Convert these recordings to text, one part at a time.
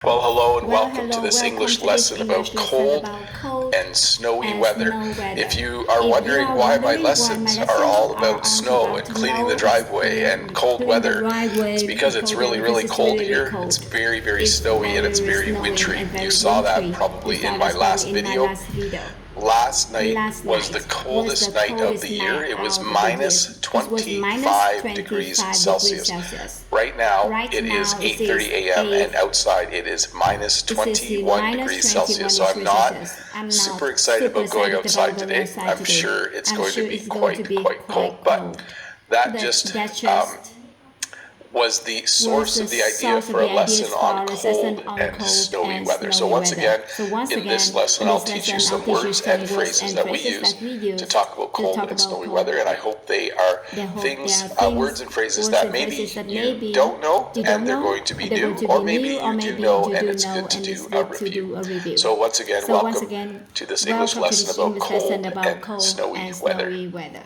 Well, hello and Well, welcome to hello, this welcome English to this lesson about English lesson cold about cold and snowy and weather. snow weather. If you are If you wondering are why my wondering why my lessons are lessons all are about all snow about and cleaning the snow driveway and cold cleaning the weather, driveway, it's because it's really, really because it's cold really here. cold. It's very, very It's snowy and it's very snowy wintry. and very You saw that wintry. probably You saw in that my last probably in my video. last video. Last night Last was the night coldest was the night of the coldest year. night It was of the year. minus It was minus 25 25 degrees degrees Celsius. Celsius. Right now, Right it is now, it 8:30 is a.m. and outside it is minus It says 21 minus degrees 21 Celsius. So I'm degrees not Celsius. I'm super not excited super about going excited outside about going today. outside I'm today. sure it's I'm going sure to be it's going to be quite cold, quite but cold. that That just just was the source was of the the idea source of for a the lesson ideas on for a cold lesson on and cold snowy and weather. So snowy once weather. again, So once in this again, lesson, in I'll this teach you lesson, some I'll teach you words some and words phrases and that we phrases use that we use to talk about to cold talk and about snowy cold. weather, and I hope they are They hope things, there are words and phrases words that and maybe phrases that you maybe don't know you and don't they're know, going to be they're going new, to or be maybe new, or you do maybe know you and do it's know, good to and it's do a good to review. do a review. So once again, So once welcome again, to this English welcome to lesson this about English lesson cold about and cold snowy and weather. snowy weather.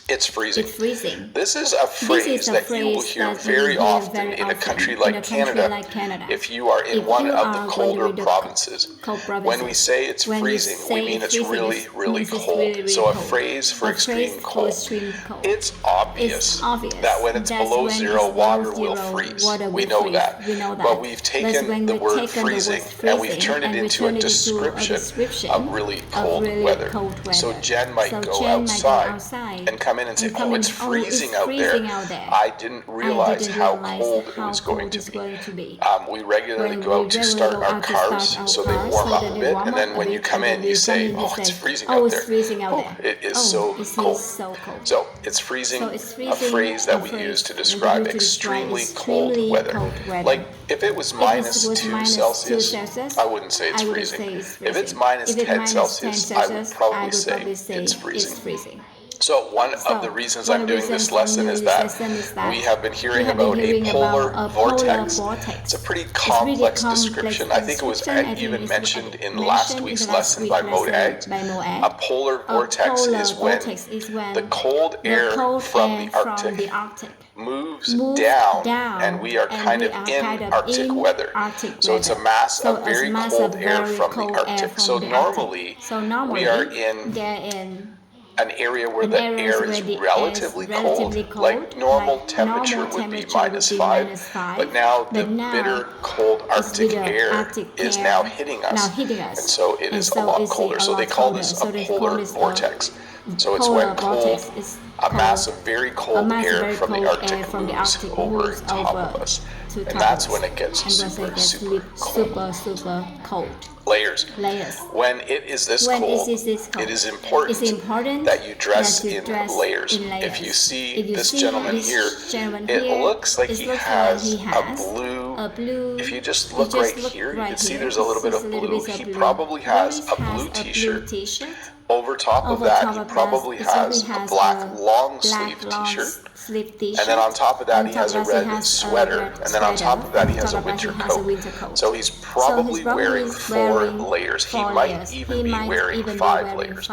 It's freezing. It's freezing. This is a This is phrase a that you will phrase hear that you very will hear often very in a country often in a like country Canada like Canada. if you are in If one you of the are colder wondering the provinces. cold When we provinces, say it's when you freezing, we say mean it's it's freezing, really, it really means it's cold. really, really So a cold. phrase for A phrase extreme for cold. extreme cold. It's obvious that when it's That's below when zero, it's water below will zero, freeze. water We will know freeze. that. We know that. But we've But taken when the we've word taken the freezing word and we've turned it and we into a turn it into a description description of really cold really weather. cold weather. So Jen might So go Jen might go outside outside and come in and say, and come "Oh, in, it's oh, it's freezing out freezing there. out there. I didn't I realize didn't how realize cold it how was going cold to it's be." going to be. We regularly When go we out to regularly start go our out to cars start our so they cars warm so up that a they bit, warm and up then a when you bit, come and then in, you you come say, in, you "Oh, it's say, freezing oh, out it's there. freezing out Oh, there. it is Oh, so it is cold." so cold. So it's freezing, So it's a freezing, phrase that a we phrase use to that we describe use to describe extremely cold extremely weather. cold weather. Like if it was If it minus was 2 minus 2 Celsius, Celsius, I wouldn't say it's I wouldn't freezing. say it's If it's freezing. minus If it's 10 minus 10 Celsius, I would Celsius, I probably would say probably say it's it's freezing. freezing. So one of the So, reasons one I'm of the doing this reasons I'm lesson doing is this that lesson is that we have been we hearing have been about a hearing polar about a vortex. polar It's a vortex. pretty It's really complex complex description. I think it was description. I think even it's mentioned in last week's lesson by Modag. by Moag. A polar vortex polar is when vortex is when the cold the air cold from air the Arctic from the Arctic moves moves down, down, and we are and kind we of are in kind of Arctic in weather. Arctic So it's a weather. mass So of it's very mass cold of air very from the cold air Arctic. from So the normally Arctic. So we normally are in they're in an area where in the areas air where is the air relatively is relatively cold, cold, like normal like temperature normal would be temperature would minus be 5, minus 5, but now the but now bitter cold it's Arctic bitter air Arctic is air now hitting now us, hitting and us, so it and is a so lot it's colder. a So they lot call colder. this So a they call polar this vortex. So it's polar when vortex cold, is a cold, mass of very a cold mass of air very from the cold Arctic air from the moves Arctic over moves top of over us, to and top that's of when us, it gets and that's when super, it gets super cold. super cold. Layers. Layers. When it is this When cold, it is this cold, it is important it's important that you dress that you in dress layers. in layers. If you see If you this see gentleman this here, gentleman it here, looks like it he looks like has he has a blue. If you just you look just right look here, you right can see here, there's a little bit of a little blue. bit of He blue. probably has a blue blue t-shirt. t-shirt. Over top of Over that, top he of that, probably he probably has a has black long black sleeve long t-shirt. sleeve t-shirt. And then on top of that, On he top has a of that, he red has a sweater. red And then on top sweater. of that, he On has a top of that, winter he has a coat. winter coat. So he's probably wearing 4 layers. He might even be wearing 5 layers.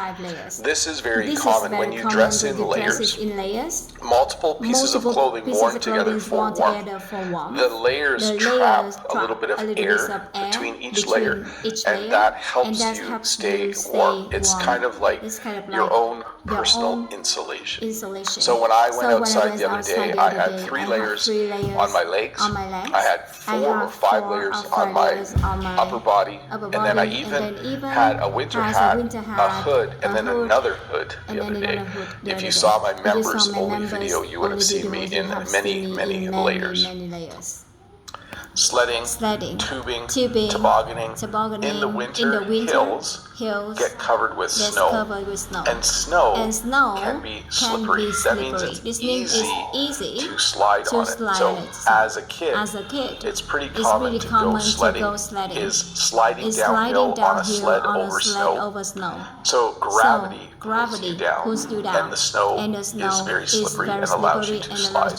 This is very common when you dress in layers. Multiple pieces of clothing worn together for warmth. The layers trap a little bit of air between each layer, and that helps you stay warm. It's kind of like your own personal insulation. So when I went outside the other day, I had 3 layers on my legs. I had 4 or 5 layers on my upper body, and then I even had a winter hat, a hood, and then another hood the other day. If you saw my members only video, you would have seen me in many, many layers. Sledding, tubing, tobogganing. In the winter, hills get covered with snow, and snow can be slippery. That means it's easy to slide on it. So as a kid, it's pretty common to go sledding, is sliding downhill on a sled over snow. So gravity pulls you down, and the snow is very slippery and allows you to slide.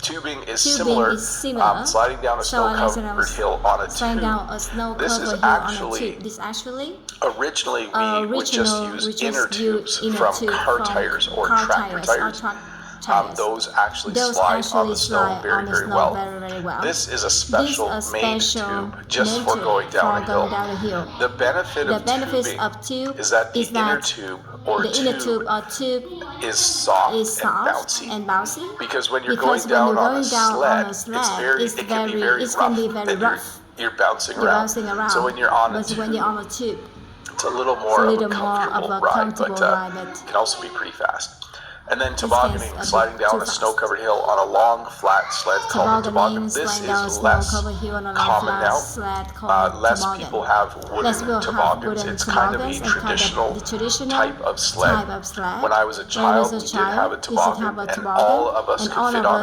Tubing is similar, sliding down a snow-covered hill on a tube. This is actually, originally we would just use inner tubes from car tires or tractor tires. those actually slide on the snow very, very well. This is a special made tube just for going down a hill. The benefit of tubing is that the inner tube or tube is soft and bouncy. Because when you're going down on a sled, it can be very rough. You're bouncing around. So when you're on a tube, it's a little more of a comfortable ride, but it can also be pretty fast. And then tobogganing, sliding down a snow-covered hill on a long, flat sled called a toboggan. This is less common now. Less people have wooden toboggans. It's kind of a traditional type of sled. When I was a child, we did have a toboggan, and all of us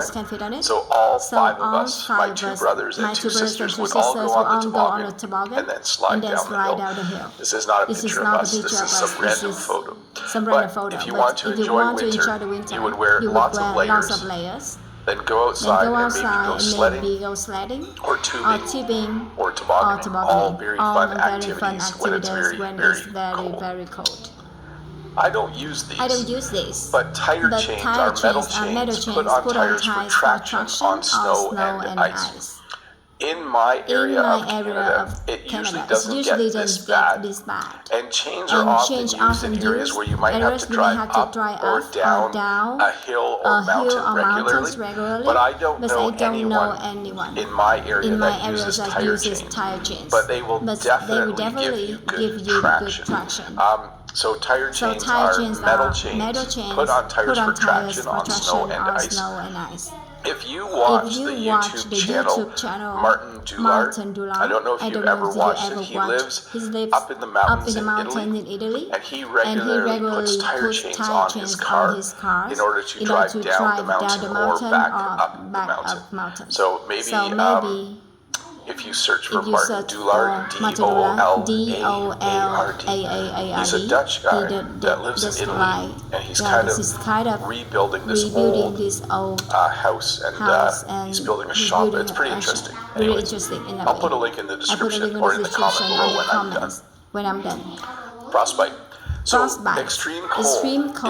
could fit on it. So all 5 of us, my 2 brothers and 2 sisters, would all go on the toboggan and then slide down the hill. This is not a picture of us. This is some random photo. But if you want to enjoy winter, you would wear lots of layers, then go outside and maybe go sledding, or tubing, or tobogganing. All very fun activities when it's very, very cold. I don't use these, but tire chains are metal chains put on tires for traction on snow and ice. In my area of Canada, it usually doesn't get this bad, and chains are often used in areas where you might have to drive up or down a hill or mountain regularly, but I don't know anyone in my area that uses tire chains, but they will definitely give you good traction. So tire chains are metal chains put on tires for traction on snow and ice. If you watch the YouTube channel Martin Dulard, I don't know if you've ever watched it. He lives up in the mountains in Italy, and he regularly puts tire chains on his car in order to drive down the mountain or back up the mountain. So maybe if you search for Martin Dulard, Dulard, he's a Dutch guy that lives in Italy, and he's kind of rebuilding this old house, and he's building a shop. It's pretty interesting. Anyways, I'll put a link in the description or in the comment below when I'm done. Frostbite. So extreme cold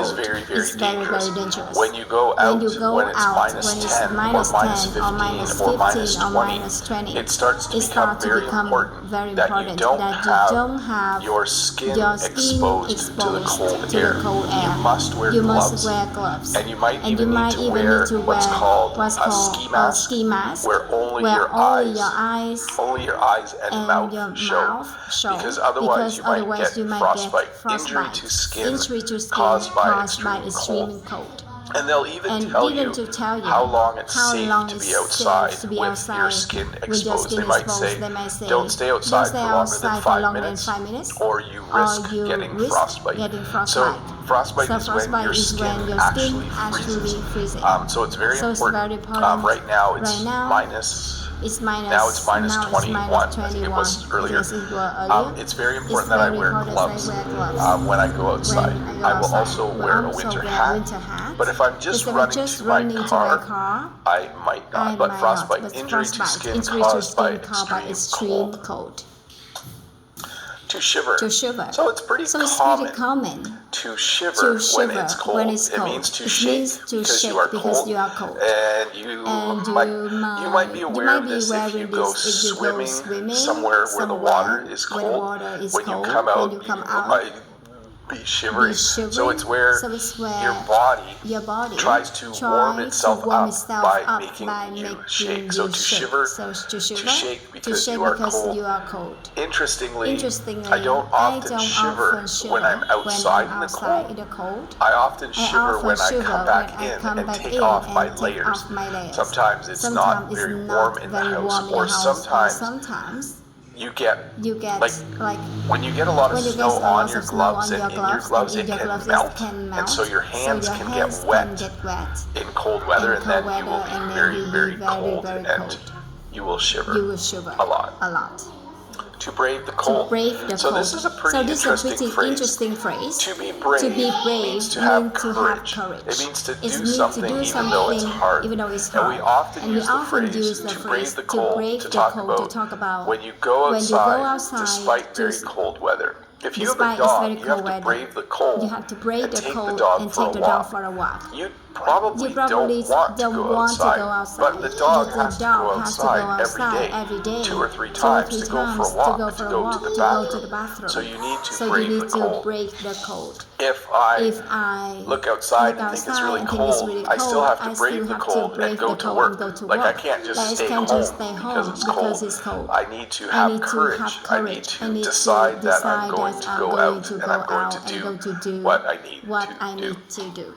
is very, very dangerous. When you go out, when it's -10 or -15 or -20, it starts to become very important that you don't have your skin exposed to the cold air. You must wear gloves, and you might even need to wear what's called a ski mask, where only your eyes and mouth show, because otherwise you might get frostbite, injury to skin caused by extreme cold. And they'll even tell you how long it's safe to be outside with your skin exposed. They might say, don't stay outside for longer than 5 minutes, or you risk getting frostbite. So frostbite is when your skin actually freezes. So it's very important. Right now it's now it's -21. I think it was earlier. It's very important that I wear gloves when I go outside. I will also wear a winter hat. But if I'm just running to my car, I might not. But frostbite, injury to skin caused by extreme cold. To shiver. So it's pretty common to shiver when it's cold. It means to shake because you are cold. And you might be aware of this if you go swimming somewhere where the water is cold. When you come out, you might be shivering. So it's where your body tries to warm itself up by making you shake. So to shiver, to shake because you are cold. Interestingly, I don't often shiver when I'm outside in the cold. I often shiver when I come back in and take off my layers. Sometimes it's not very warm in the house, or sometimes you get like when you get a lot of snow on your gloves and in your gloves, it can melt, and so your hands can get wet in cold weather, and then you will be very, very cold, and you will shiver a lot. To brave the cold. So this is a pretty interesting phrase. To be brave means to have courage. It means to do something even though it's hard. And we often use the phrase to brave the cold to talk about when you go outside despite very cold weather. If you have a dog, you have to brave the cold and take the dog for a walk. You probably don't want to go outside, but the dog has to go outside every day, 2 or 3 times to go for a walk, to go to the bathroom. So you need to break the cold. If I look outside and think it's really cold, I still have to brave the cold and go to work. Like I can't just stay home because it's cold. I need to have courage. I need to decide that I'm going to go out and I'm going to do what I need to do.